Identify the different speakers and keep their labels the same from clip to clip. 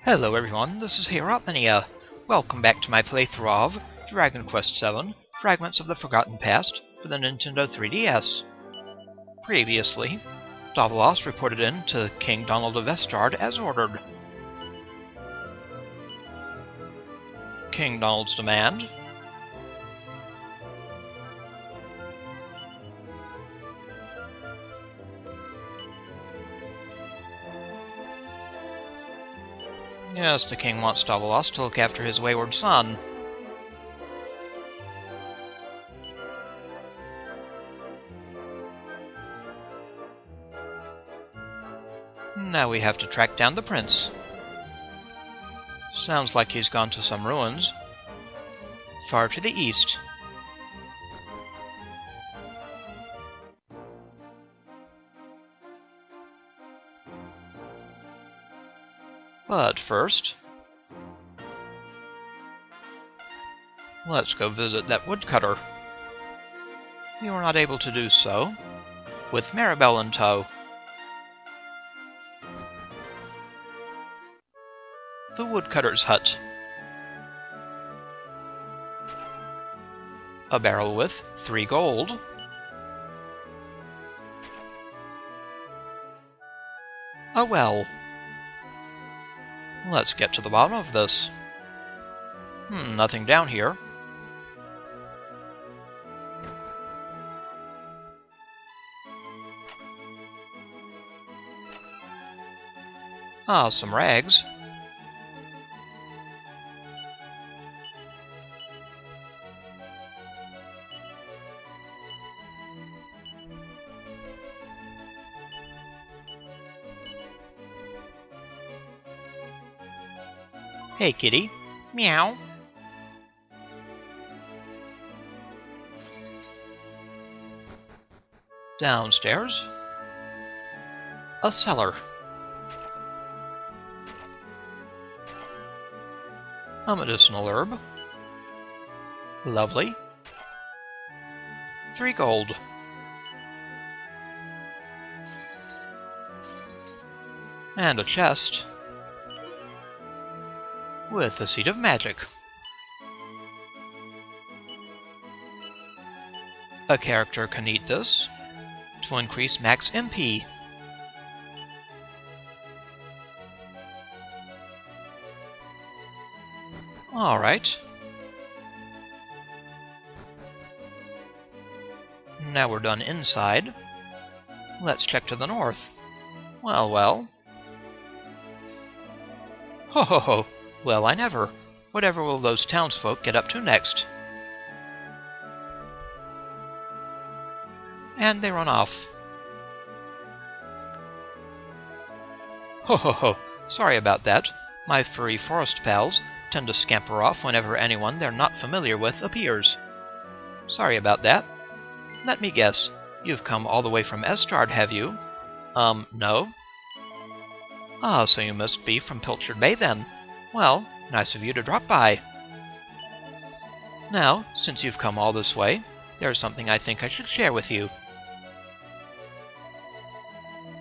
Speaker 1: Hello everyone, this is Herotmania. Welcome back to my playthrough of Dragon Quest VII, Fragments of the Forgotten Past for the Nintendo 3DS. Previously, Davilas reported in to King Donald of Estard as ordered. King Donald's demand: yes, the king wants Davilas to look after his wayward son. Now we have to track down the prince. Sounds like he's gone to some ruins far to the east. But first, let's go visit that woodcutter. You were not able to do so with Maribel in tow. The woodcutter's hut. A barrel with 3 gold. A well. Let's get to the bottom of this. Nothing down here. Some rags. Hey, kitty. Meow. Downstairs. A cellar. A medicinal herb. Lovely. 3 gold. And a chest with a seed of magic. A character can eat this to increase max MP. Alright. Now we're done inside. Let's check to the north. Well, well. Ho ho ho! Well, I never. Whatever will those townsfolk get up to next? And they run off. Ho ho ho! Sorry about that. My furry forest pals tend to scamper off whenever anyone they're not familiar with appears. Sorry about that. Let me guess. You've come all the way from Estard, have you? No. Ah, so you must be from Pilchard Bay then. Well, nice of you to drop by. Now, since you've come all this way, there's something I think I should share with you.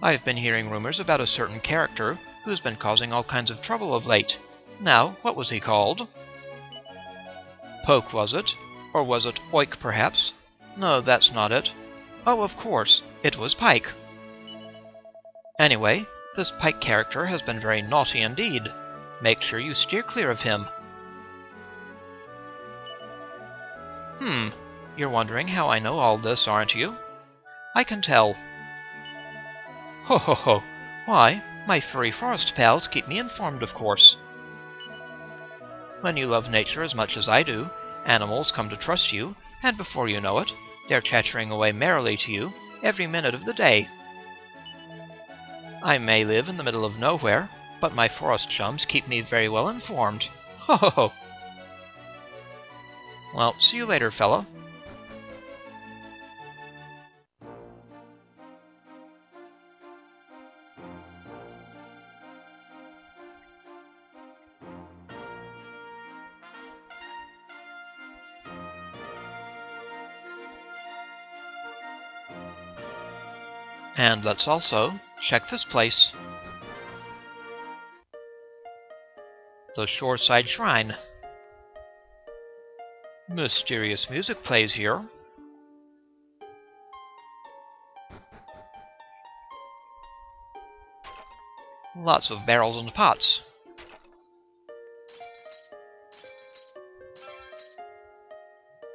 Speaker 1: I've been hearing rumors about a certain character who's been causing all kinds of trouble of late. Now, what was he called? Poke, was it? Or was it Oik, perhaps? No, that's not it. Oh, of course, it was Pike. Anyway, this Pike character has been very naughty indeed. Make sure you steer clear of him. You're wondering how I know all this, aren't you? I can tell. Ho ho ho! Why, my furry forest pals keep me informed, of course. When you love nature as much as I do, animals come to trust you, and before you know it, they're chattering away merrily to you every minute of the day. I may live in the middle of nowhere, but my forest chums keep me very well informed. Ho ho ho! Well, see you later, fella. And let's also check this place. The Shoreside Shrine. Mysterious music plays here. Lots of barrels and pots.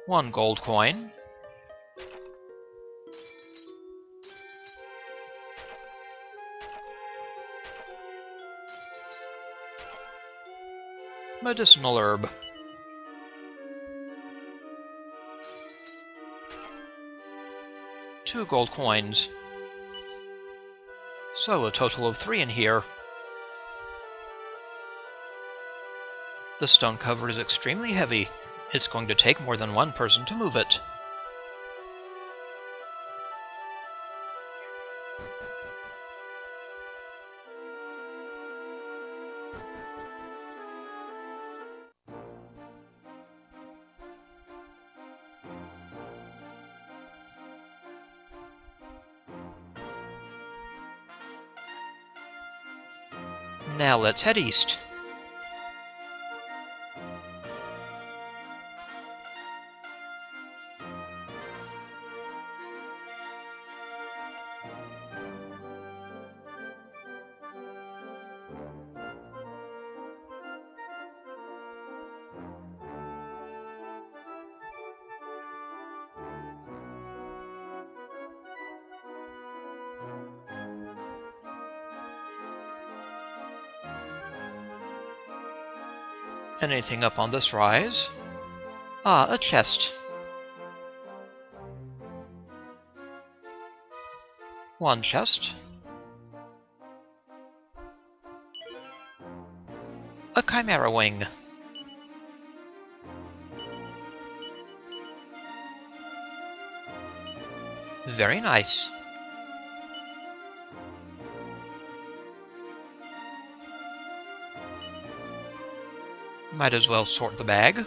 Speaker 1: One gold coin. Medicinal Herb. Two gold coins. So a total of 3 in here. The stone cover is extremely heavy. It's going to take more than one person to move it. Now let's head east. Anything up on this rise? Ah, a chest. One chest. A Chimaera Wing. Very nice. Might as well sort the bag.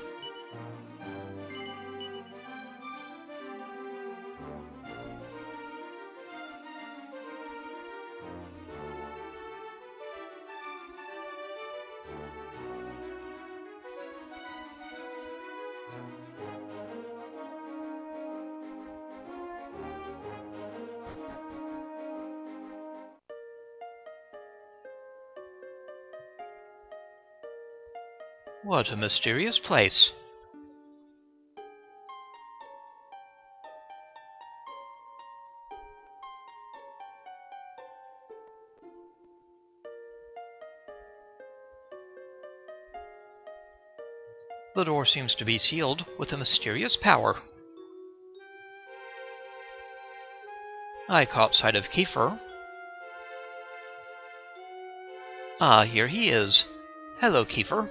Speaker 1: What a mysterious place. The door seems to be sealed with a mysterious power. I caught sight of Kiefer. Ah, here he is. Hello, Kiefer.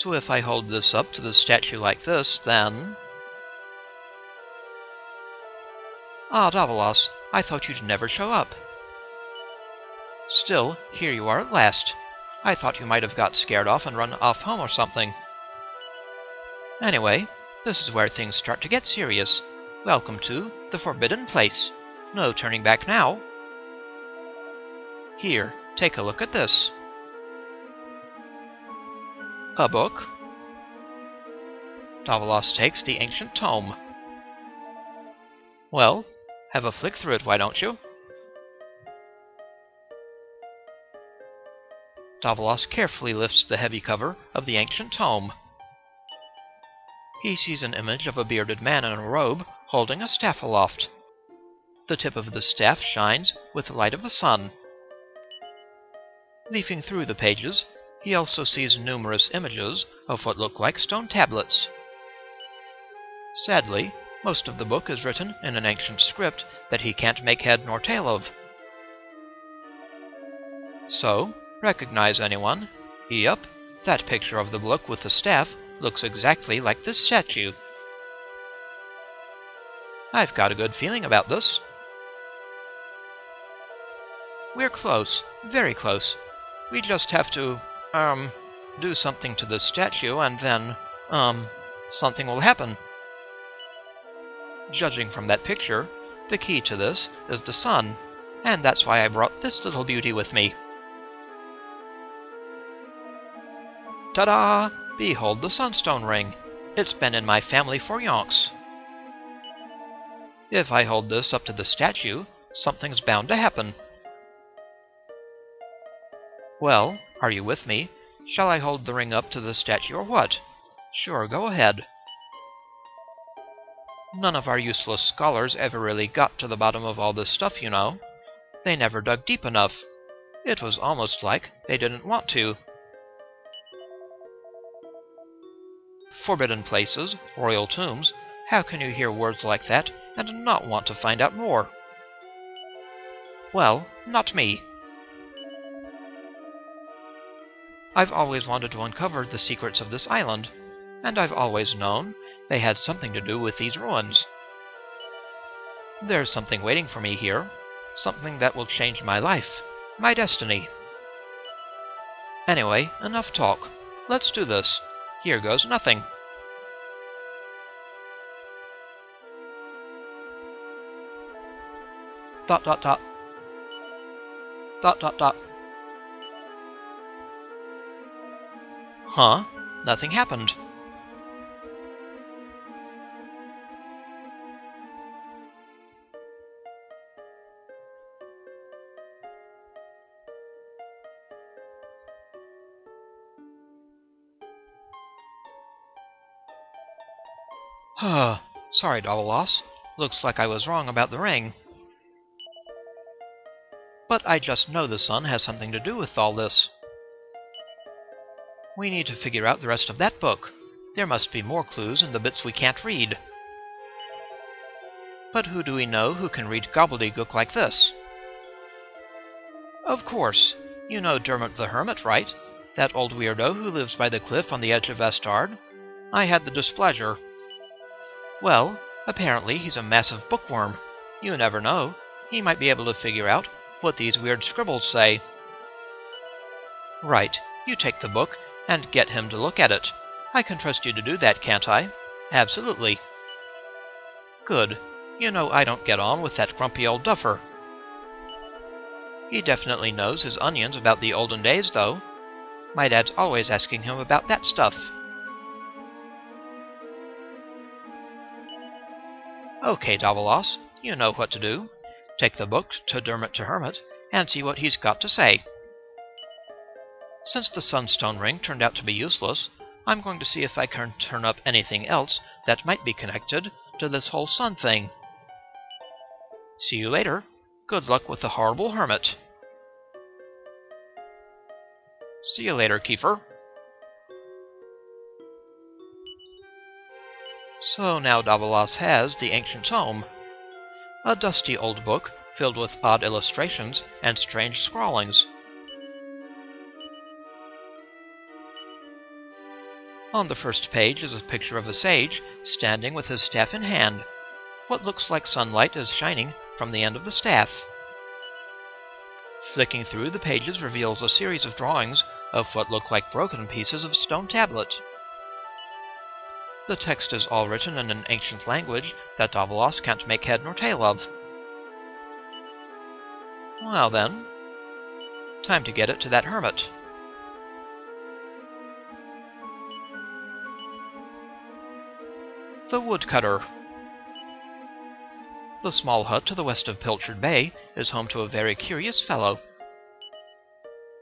Speaker 1: So if I hold this up to the statue like this, then... Ah, Davilas, I thought you'd never show up. Still, here you are at last. I thought you might have got scared off and run off home or something. Anyway, this is where things start to get serious. Welcome to the Forbidden Place. No turning back now. Here, take a look at this. A book. Davilas takes the Ancient Tome. Well, have a flick through it, why don't you? Davilas carefully lifts the heavy cover of the Ancient Tome. He sees an image of a bearded man in a robe holding a staff aloft. The tip of the staff shines with the light of the sun. Leafing through the pages, he also sees numerous images of what look like stone tablets. Sadly, most of the book is written in an ancient script that he can't make head nor tail of. So, recognize anyone? Yep, that picture of the bloke with the staff looks exactly like this statue. I've got a good feeling about this. We're close, very close. We just have to, do something to the statue and then, something will happen. Judging from that picture, the key to this is the sun. and that's why I brought this little beauty with me. Ta-da! Behold the Sunstone Ring. It's been in my family for yonks. If I hold this up to the statue, something's bound to happen. Well, are you with me? Shall I hold the ring up to the statue or what? Sure, go ahead. None of our useless scholars ever really got to the bottom of all this stuff, you know. They never dug deep enough. It was almost like they didn't want to. Forbidden places, royal tombs, how can you hear words like that and not want to find out more? Well, not me. I've always wanted to uncover the secrets of this island, and I've always known they had something to do with these ruins. There's something waiting for me here, something that will change my life, my destiny. Anyway, enough talk. Let's do this. Here goes nothing. Dot dot dot. Dot dot dot. Huh? Nothing happened. Sorry, Davilas. Looks like I was wrong about the ring. But I just know the sun has something to do with all this. We need to figure out the rest of that book. There must be more clues in the bits we can't read. But who do we know who can read gobbledygook like this? Of course, you know Dermot the Hermit, right? That old weirdo who lives by the cliff on the edge of Estard. I had the displeasure. Well, apparently he's a massive bookworm. You never know. He might be able to figure out what these weird scribbles say. Right, you take the book and get him to look at it. I can trust you to do that, can't I? Absolutely. Good. You know I don't get on with that grumpy old duffer. He definitely knows his onions about the olden days, though. My dad's always asking him about that stuff. Okay, Davilas, you know what to do. Take the book to Dermot the Hermit and see what he's got to say. Since the Sunstone Ring turned out to be useless, I'm going to see if I can turn up anything else that might be connected to this whole sun thing. See you later. Good luck with the horrible hermit. See you later, Kiefer. So now Davilas has the Ancient Tome, a dusty old book filled with odd illustrations and strange scrawlings. On the first page is a picture of a sage standing with his staff in hand. What looks like sunlight is shining from the end of the staff. Flicking through the pages reveals a series of drawings of what look like broken pieces of stone tablet. The text is all written in an ancient language that Davilas can't make head nor tail of. Well then, time to get it to that hermit. The Woodcutter. The small hut to the west of Pilchard Bay is home to a very curious fellow.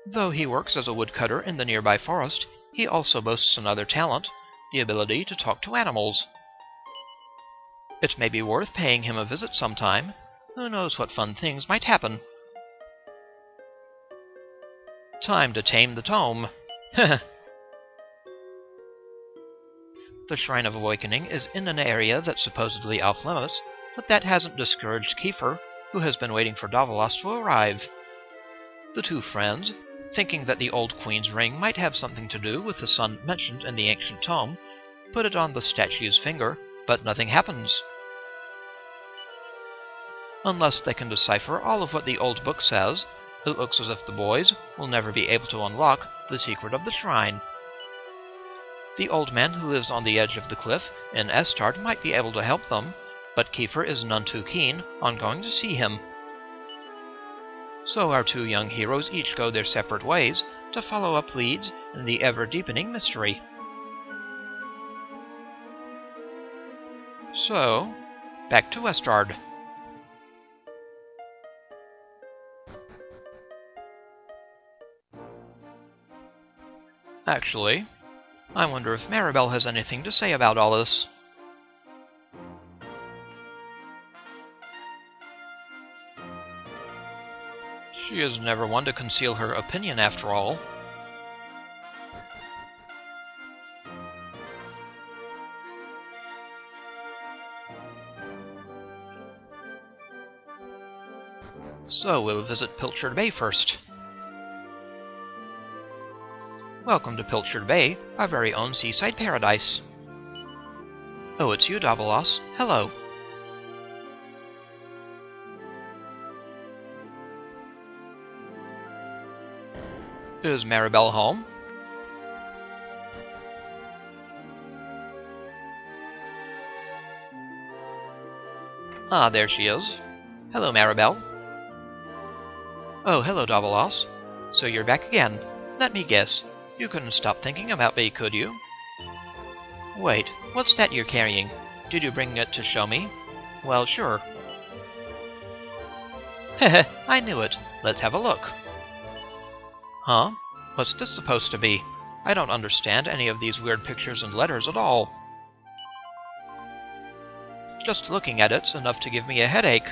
Speaker 1: Though he works as a woodcutter in the nearby forest, he also boasts another talent, the ability to talk to animals. It may be worth paying him a visit sometime. Who knows what fun things might happen. Time to tame the tome. The Shrine of Awakening is in an area that's supposedly off-limits, but that hasn't discouraged Kiefer, who has been waiting for Davilas to arrive. The two friends, thinking that the old queen's ring might have something to do with the sun mentioned in the Ancient Tome, put it on the statue's finger, but nothing happens. Unless they can decipher all of what the old book says, it looks as if the boys will never be able to unlock the secret of the shrine. The old man who lives on the edge of the cliff in Estard might be able to help them, but Kiefer is none too keen on going to see him. So our two young heroes each go their separate ways to follow up leads in the ever-deepening mystery. So, back to Estard. Actually, I wonder if Maribel has anything to say about all this. She is never one to conceal her opinion, after all. So we'll visit Pilchard Bay first. Welcome to Pilchard Bay, our very own seaside paradise. Oh, it's you, Davilas. Hello. Is Maribel home? Ah, there she is. Hello, Maribel. Oh, hello, Davilas. So you're back again. Let me guess. You couldn't stop thinking about me, could you? Wait, what's that you're carrying? Did you bring it to show me? Well, sure. Heh, I knew it. Let's have a look. Huh? What's this supposed to be? I don't understand any of these weird pictures and letters at all. Just looking at it's enough to give me a headache.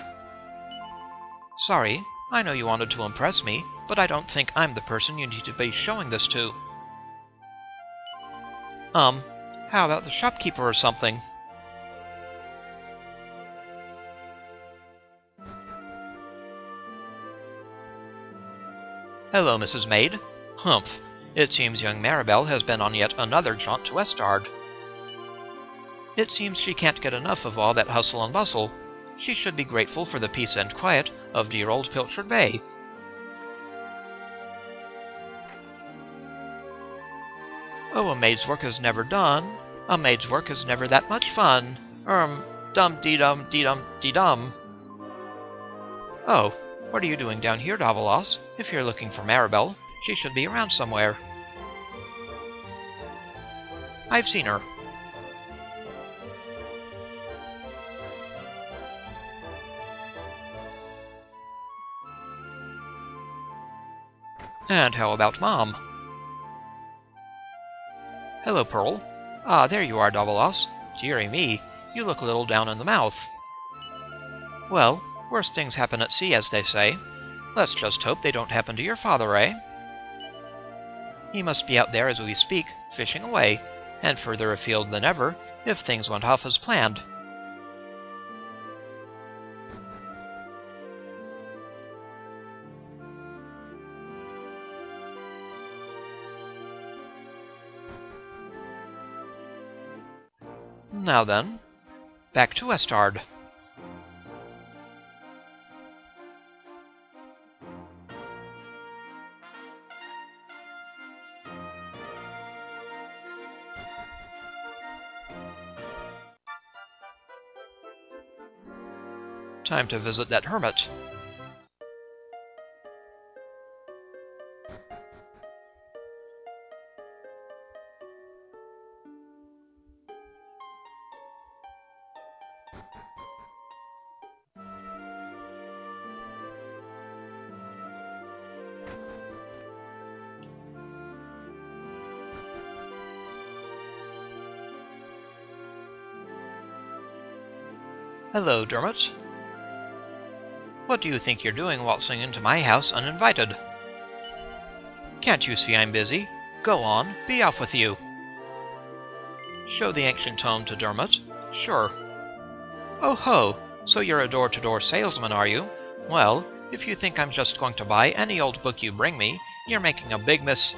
Speaker 1: Sorry, I know you wanted to impress me, but I don't think I'm the person you need to be showing this to. How about the shopkeeper or something? Hello, Mrs. Maid. Humph. It seems young Maribel has been on yet another jaunt to Estard. It seems she can't get enough of all that hustle and bustle. She should be grateful for the peace and quiet of dear old Pilchard Bay. Oh, a maid's work is never done. A maid's work is never that much fun. Dum-dee-dum-dee-dum-dee-dum. Oh, what are you doing down here, Davilas? If you're looking for Maribel, she should be around somewhere. I've seen her. And how about Mom? Hello, Pearl. Ah, there you are, Davilas. Dearie me, you look a little down in the mouth. Well, worse things happen at sea, as they say. Let's just hope they don't happen to your father, eh? He must be out there as we speak, fishing away, and further afield than ever, if things went off as planned. Now then, back to Estard. Time to visit that hermit. Hello, Dermot. What do you think you're doing waltzing into my house uninvited? Can't you see I'm busy? Go on, be off with you. Show the Ancient Tome to Dermot. Sure. Oh ho, so you're a door-to-door salesman, are you? Well, if you think I'm just going to buy any old book you bring me, you're making a big miss...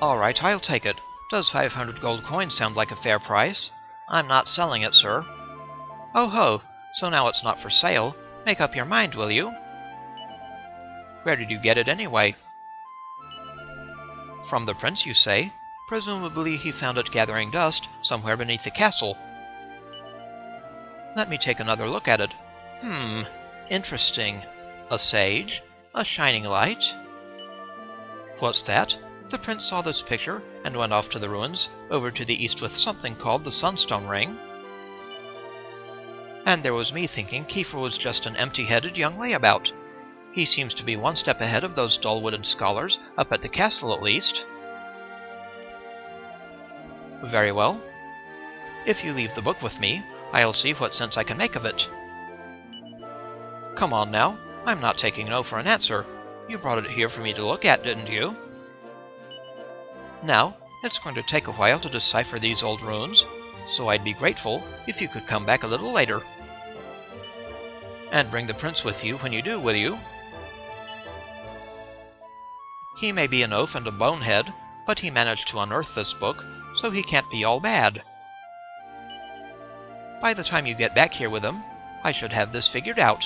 Speaker 1: All right, I'll take it. Does 500 gold coins sound like a fair price? I'm not selling it, sir. Oh ho, so now it's not for sale. Make up your mind, will you? Where did you get it anyway? From the prince, you say? Presumably he found it gathering dust somewhere beneath the castle. Let me take another look at it. Interesting. A sage? A shining light? What's that? The prince saw this picture and went off to the ruins, over to the east with something called the Sunstone Ring. And there was me thinking Kiefer was just an empty-headed young layabout. He seems to be one step ahead of those dull-witted scholars, up at the castle at least. Very well. If you leave the book with me, I'll see what sense I can make of it. Come on now, I'm not taking no for an answer. You brought it here for me to look at, didn't you? Now, it's going to take a while to decipher these old runes, so I'd be grateful if you could come back a little later. And bring the prince with you when you do, will you? He may be an oaf and a bonehead, but he managed to unearth this book, so he can't be all bad. By the time you get back here with him, I should have this figured out.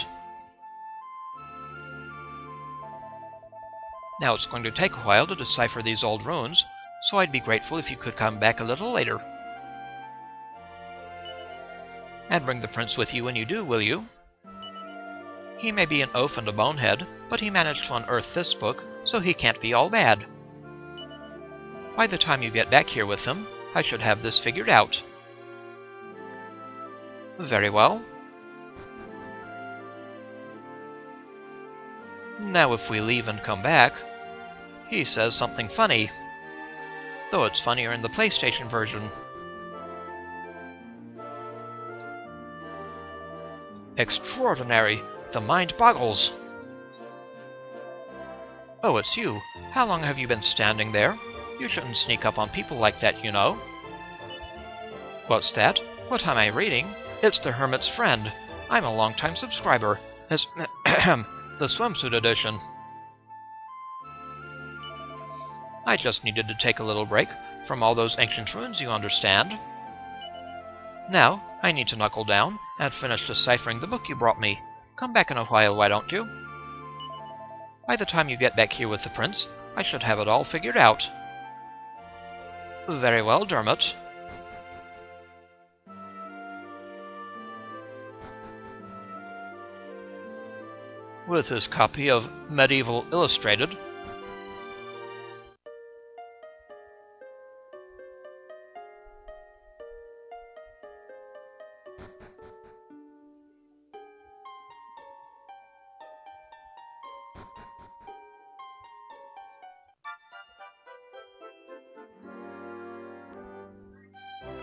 Speaker 1: Now it's going to take a while to decipher these old runes, so I'd be grateful if you could come back a little later. And bring the prince with you when you do, will you? He may be an oaf and a bonehead, but he managed to unearth this book, so he can't be all bad. By the time you get back here with him, I should have this figured out. Very well. Now if we leave and come back, he says something funny. Though it's funnier in the PlayStation version. Extraordinary! The mind boggles! Oh, it's you. How long have you been standing there? You shouldn't sneak up on people like that, you know. What's that? What am I reading? It's the Hermit's Friend. I'm a long-time subscriber. It's the swimsuit edition. I just needed to take a little break from all those ancient runes, you understand. Now, I need to knuckle down and finish deciphering the book you brought me. Come back in a while, why don't you? By the time you get back here with the prince, I should have it all figured out. Very well, Dermot. With his copy of Medieval Illustrated.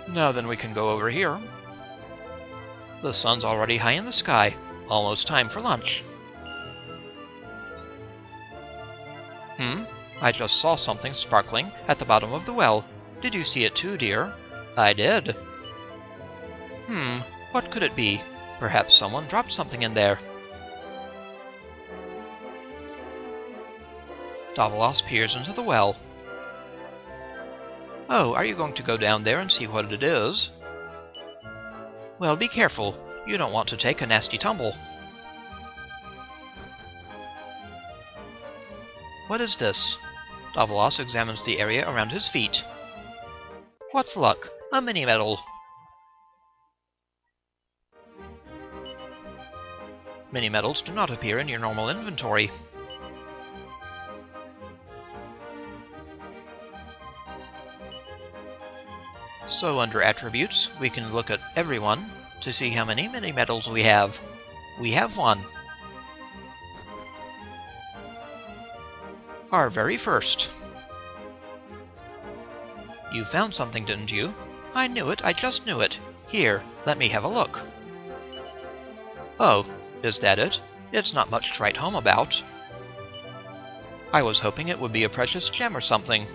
Speaker 1: Now then we can go over here. The sun's already high in the sky. Almost time for lunch. I just saw something sparkling at the bottom of the well. Did you see it too, dear? I did. What could it be? Perhaps someone dropped something in there. Davilas peers into the well. Oh, are you going to go down there and see what it is? Well, be careful. You don't want to take a nasty tumble. What is this? Davilas examines the area around his feet. What luck! A mini-medal! Mini-medals do not appear in your normal inventory. So under Attributes, we can look at Everyone to see how many mini-medals we have. We have one. Our very first. You found something, didn't you? I knew it, I just knew it. Here, let me have a look. Oh, is that it? It's not much to write home about. I was hoping it would be a precious gem or something.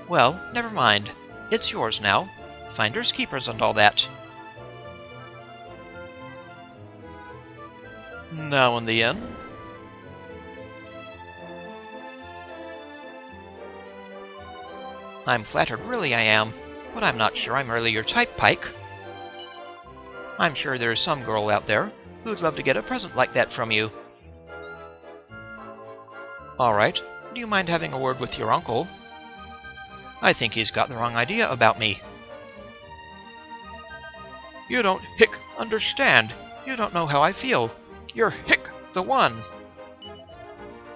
Speaker 1: Well, never mind. It's yours now. Finders keepers and all that. Now in the inn. I'm flattered, really I am, but I'm not sure I'm really your type, Pike. I'm sure there's some girl out there who'd love to get a present like that from you. All right, do you mind having a word with your uncle? I think he's got the wrong idea about me. You don't understand. You don't know how I feel. You're the one.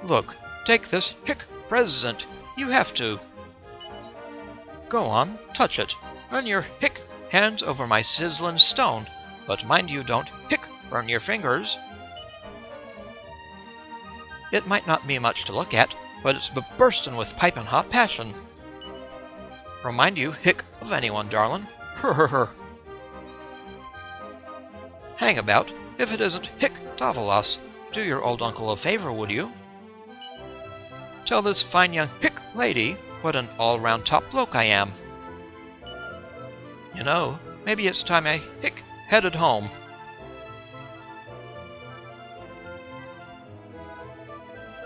Speaker 1: Look, take this present. You have to. Go on, touch it. Run your hands over my sizzling stone. But mind you don't burn your fingers. It might not be much to look at, but it's burstin' with piping hot passion. Remind you of anyone, darlin'. Hang about, if it isn't Davilas. Do your old uncle a favor, would you? Tell this fine young lady what an all-round top bloke I am. You know, maybe it's time I headed home.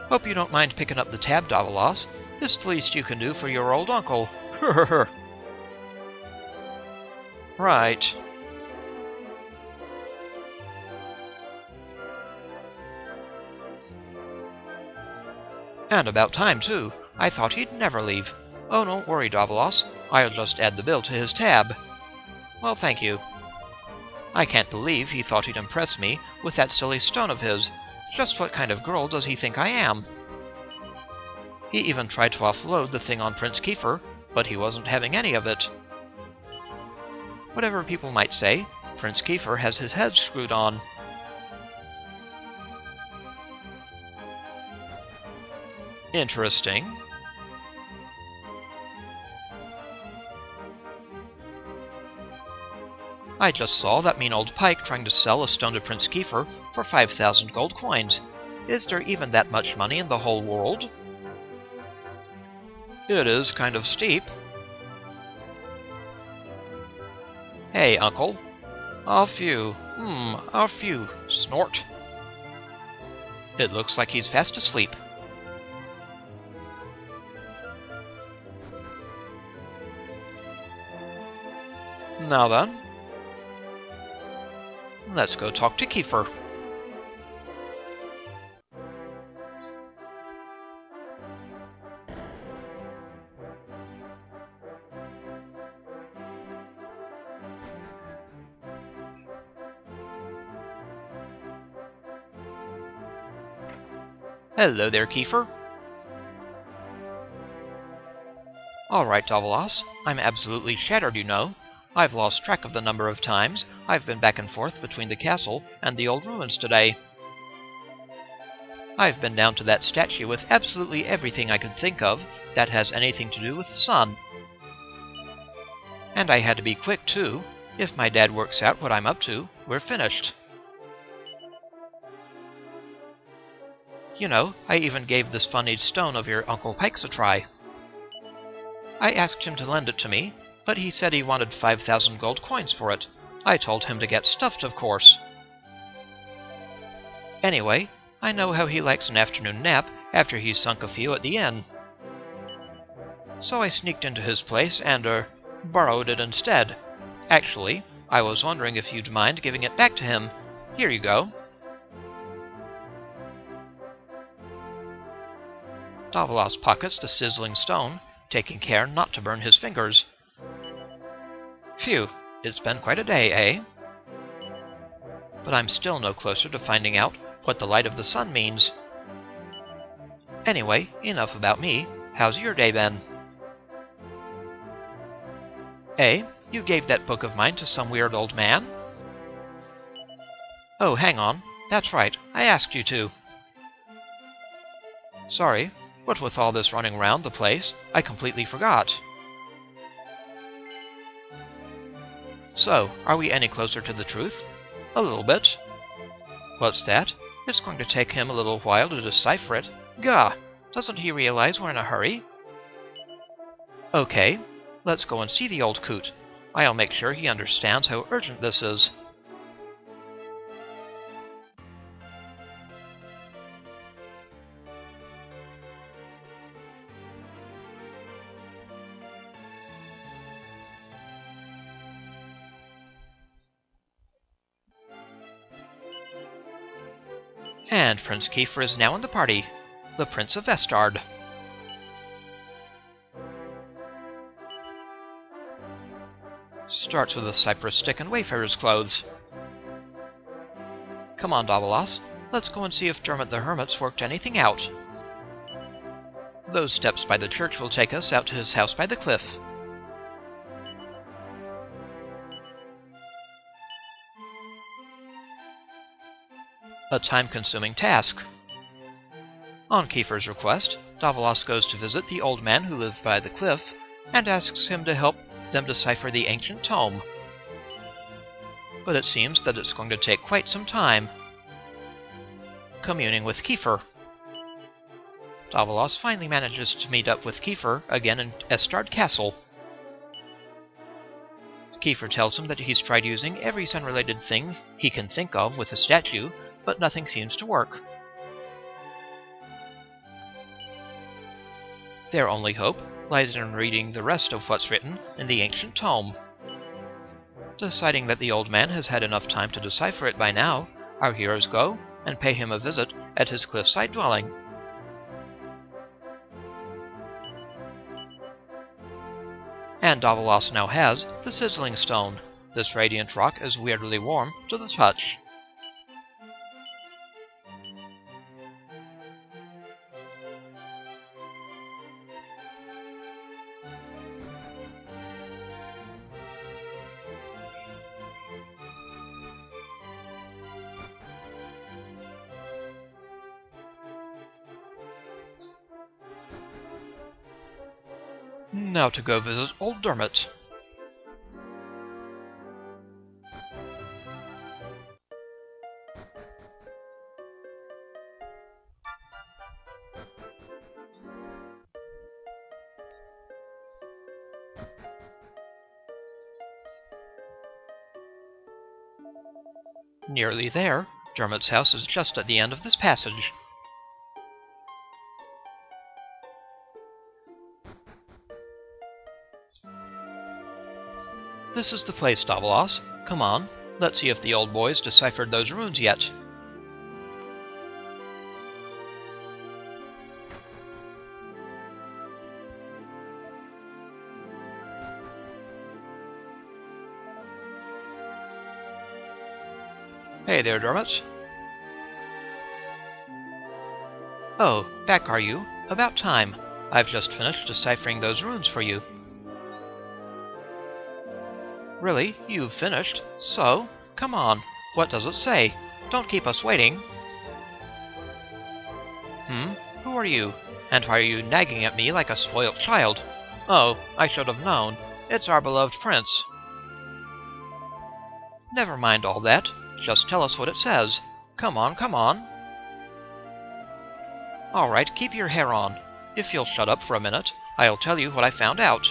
Speaker 1: Hope you don't mind picking up the tab, Davilas. It's the least you can do for your old uncle. Right. And about time, too. I thought he'd never leave. Oh, don't worry, Davilas. I'll just add the bill to his tab. Well, thank you. I can't believe he thought he'd impress me with that silly stone of his. Just what kind of girl does he think I am? He even tried to offload the thing on Prince Kiefer, but he wasn't having any of it. Whatever people might say, Prince Kiefer has his head screwed on. Interesting. I just saw that mean old Pike trying to sell a stone to Prince Kiefer for 5,000 gold coins. Is there even that much money in the whole world? It is kind of steep. Hey, Uncle. A few. A few. Snort. It looks like he's fast asleep. Now then, let's go talk to Kiefer. Hello there, Kiefer. All right, Davilas. I'm absolutely shattered, you know. I've lost track of the number of times I've been back and forth between the castle and the old ruins today. I've been down to that statue with absolutely everything I could think of that has anything to do with the sun. And I had to be quick, too. If my dad works out what I'm up to, we're finished. You know, I even gave this funny stone of your Uncle Pike's a try. I asked him to lend it to me, but he said he wanted 5,000 gold coins for it. I told him to get stuffed, of course. Anyway, I know how he likes an afternoon nap after he's sunk a few at the inn. So I sneaked into his place and, borrowed it instead. Actually, I was wondering if you'd mind giving it back to him. Here you go. Davilas pockets the sizzling stone, taking care not to burn his fingers. Phew, it's been quite a day, eh? But I'm still no closer to finding out what the light of the sun means. Anyway, enough about me. How's your day been? Eh? You gave that book of mine to some weird old man? Oh, hang on. That's right, I asked you to. Sorry, what with all this running around the place, I completely forgot. So, are we any closer to the truth? A little bit. What's that? It's going to take him a little while to decipher it. Gah! Doesn't he realize we're in a hurry? Okay, let's go and see the old coot. I'll make sure he understands how urgent this is. And Prince Kiefer is now in the party, the Prince of Estard. Starts with a cypress stick and wayfarer's clothes. Come on, Davilas. Let's go and see if Dermot the Hermit's worked anything out. Those steps by the church will take us out to his house by the cliff. A time-consuming task. On Kiefer's request, Davilas goes to visit the old man who lived by the cliff and asks him to help them decipher the Ancient Tome. But it seems that it's going to take quite some time. Communing with Kiefer. Davilas finally manages to meet up with Kiefer again in Estard Castle. Kiefer tells him that he's tried using every sun-related thing he can think of with the statue, but nothing seems to work. Their only hope lies in reading the rest of what's written in the Ancient Tome. Deciding that the old man has had enough time to decipher it by now, our heroes go and pay him a visit at his cliffside dwelling. And Davilas now has the Sizzling Stone. This radiant rock is weirdly warm to the touch. Now to go visit old Dermot. Nearly there, Dermot's house is just at the end of this passage. This is the place, Davilas. Come on, let's see if the old boy's deciphered those runes yet. Hey there, Dermot. Oh, back are you? About time. I've just finished deciphering those runes for you. Really? You've finished? So? Come on. What does it say? Don't keep us waiting. Who are you? And why are you nagging at me like a spoilt child? Oh, I should have known. It's our beloved prince. Never mind all that. Just tell us what it says. Come on, come on. All right, keep your hair on. If you'll shut up for a minute, I'll tell you what I found out.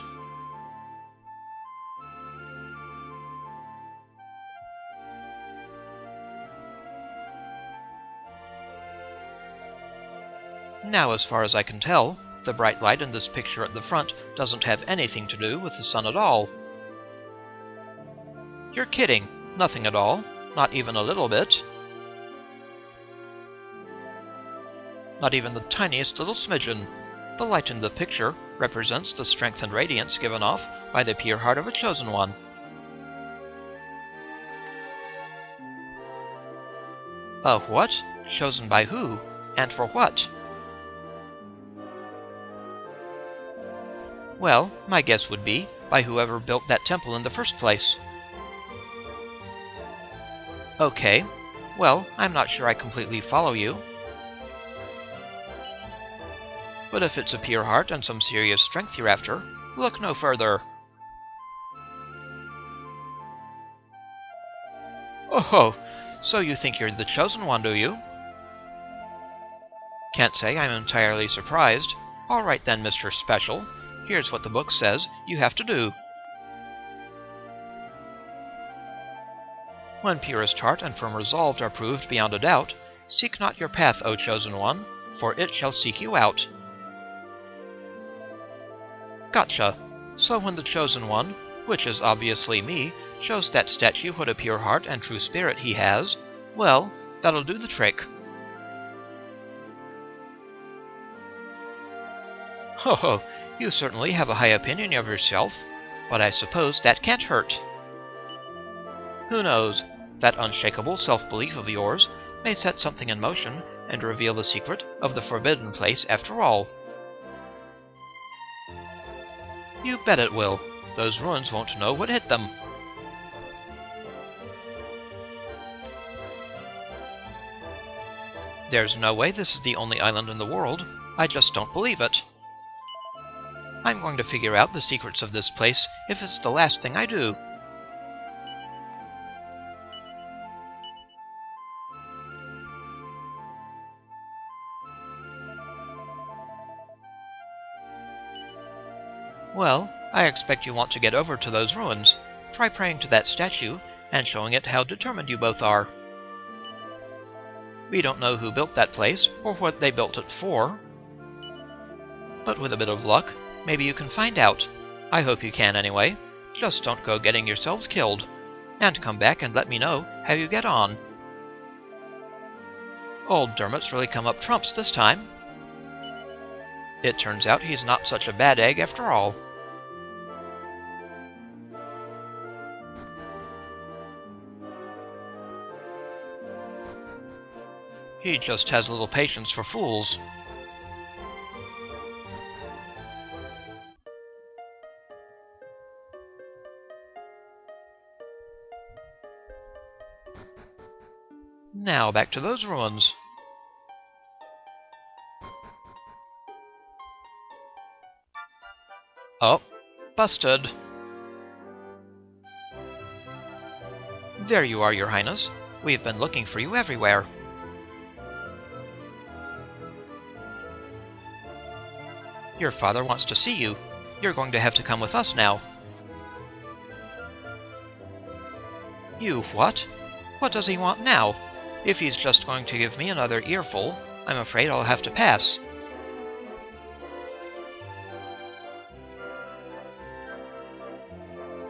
Speaker 1: Now, as far as I can tell, the bright light in this picture at the front doesn't have anything to do with the sun at all. You're kidding. Nothing at all. Not even a little bit. Not even the tiniest little smidgen. The light in the picture represents the strength and radiance given off by the pure heart of a chosen one. What? Chosen by who? And for what? Well, my guess would be by whoever built that temple in the first place. Okay, well, I'm not sure I completely follow you. But if it's a pure heart and some serious strength you're after, look no further. Oh, so you think you're the chosen one, do you? Can't say I'm entirely surprised. All right then, Mr. Special. Here's what the book says you have to do. When purest heart and firm resolve are proved beyond a doubt, seek not your path, O chosen one, for it shall seek you out. Gotcha. So when the chosen one, which is obviously me, shows that statue what a pure heart and true spirit he has, well, that'll do the trick. Ho ho, you certainly have a high opinion of yourself. but I suppose that can't hurt. Who knows? That unshakable self-belief of yours may set something in motion and reveal the secret of the forbidden place after all. You bet it will. Those ruins won't know what hit them. There's no way this is the only island in the world. I just don't believe it. I'm going to figure out the secrets of this place if it's the last thing I do. Well, I expect you want to get over to those ruins. Try praying to that statue and showing it how determined you both are. We don't know who built that place or what they built it for, but with a bit of luck, maybe you can find out. I hope you can anyway. Just don't go getting yourselves killed. And come back and let me know how you get on. Old Dermot's really come up trumps this time. It turns out he's not such a bad egg after all. He just has little patience for fools. Now back to those ruins. Oh, busted. There you are, Your Highness. We've been looking for you everywhere. Your father wants to see you. You're going to have to come with us now. You what? What does he want now? If he's just going to give me another earful, I'm afraid I'll have to pass.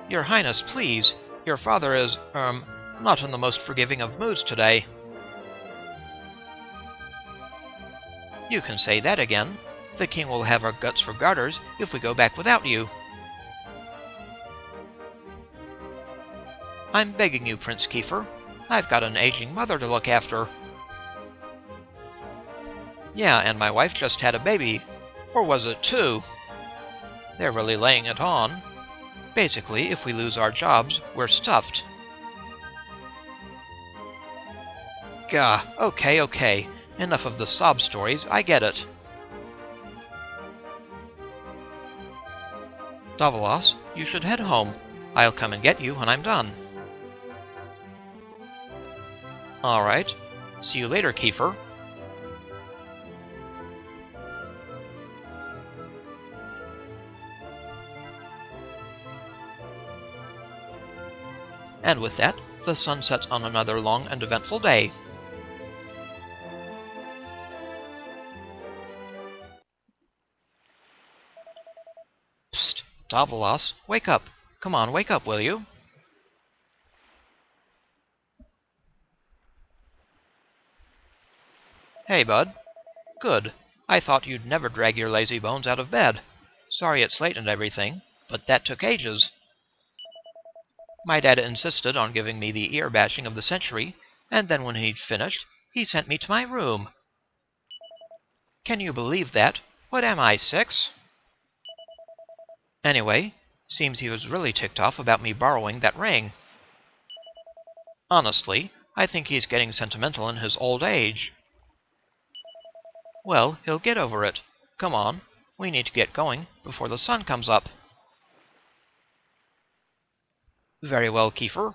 Speaker 1: Your Highness, please. Your father is, not in the most forgiving of moods today. You can say that again. The king will have our guts for garters if we go back without you. I'm begging you, Prince Kiefer. I've got an aging mother to look after. Yeah, and my wife just had a baby. Or was it two? They're really laying it on. Basically, if we lose our jobs, we're stuffed. Gah, okay. Enough of the sob stories, I get it. Davilas, you should head home. I'll come and get you when I'm done. Alright. See you later, Kiefer. And with that, the sun sets on another long and eventful day. Psst, Davilas, wake up. Come on, wake up, will you? Hey, bud. Good. I thought you'd never drag your lazy bones out of bed. Sorry it's late and everything, but that took ages. My dad insisted on giving me the ear bashing of the century, and then when he'd finished, he sent me to my room. Can you believe that? What am I, 6? Anyway, seems he was really ticked off about me borrowing that ring. Honestly, I think he's getting sentimental in his old age. Well, he'll get over it. Come on, we need to get going before the sun comes up. Very well, Kiefer.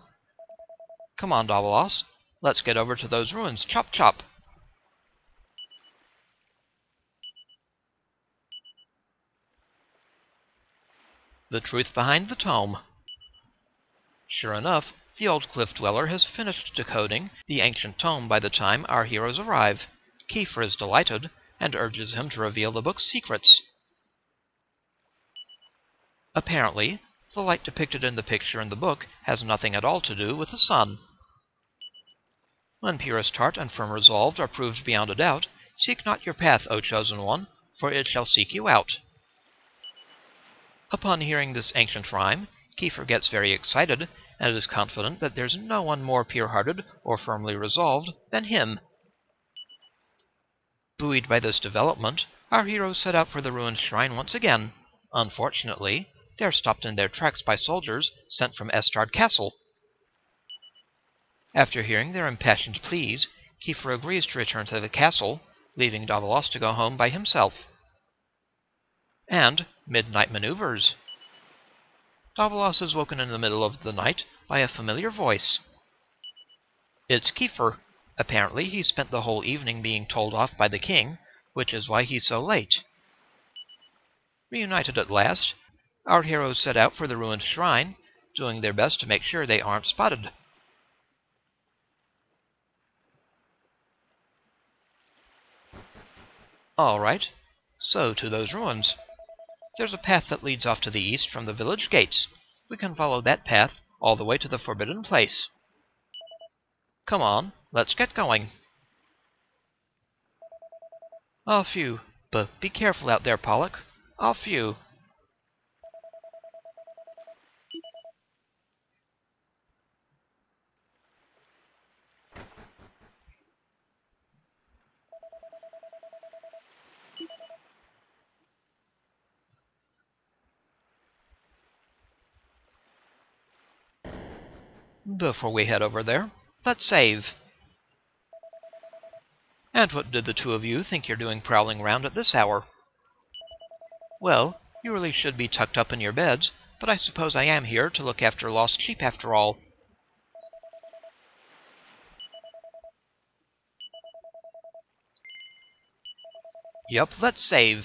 Speaker 1: Come on, Davilas. Let's get over to those ruins. Chop, chop. The truth behind the tome. Sure enough, the old cliff dweller has finished decoding the ancient tome by the time our heroes arrive. Kiefer is delighted and urges him to reveal the book's secrets. Apparently, the light depicted in the picture in the book has nothing at all to do with the sun. When purest heart and firm resolve are proved beyond a doubt, seek not your path, O chosen one, for it shall seek you out. Upon hearing this ancient rhyme, Kiefer gets very excited and is confident that there's no one more pure-hearted or firmly resolved than him. Buoyed by this development, our heroes set out for the ruined shrine once again. Unfortunately, they are stopped in their tracks by soldiers sent from Estard Castle. After hearing their impassioned pleas, Kiefer agrees to return to the castle, leaving Davilas to go home by himself. And midnight maneuvers. Davilas is woken in the middle of the night by a familiar voice. It's Kiefer. Apparently, he spent the whole evening being told off by the king, which is why he's so late. Reunited at last, our heroes set out for the ruined shrine, doing their best to make sure they aren't spotted. Alright, so to those ruins. There's a path that leads off to the east from the village gates. We can follow that path all the way to the forbidden place. Come on, let's get going. Off you, but be careful out there, Pollock. Off you. Before we head over there, let's save. And what did the two of you think you're doing prowling around at this hour? Well, you really should be tucked up in your beds, but I suppose I am here to look after lost sheep after all. Yup, let's save.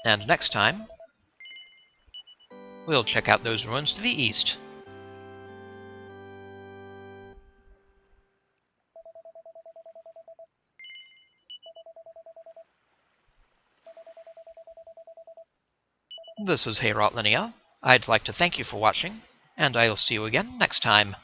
Speaker 1: And next time, we'll check out those ruins to the east. This is Hey Rotlinia. I'd like to thank you for watching, and I'll see you again next time.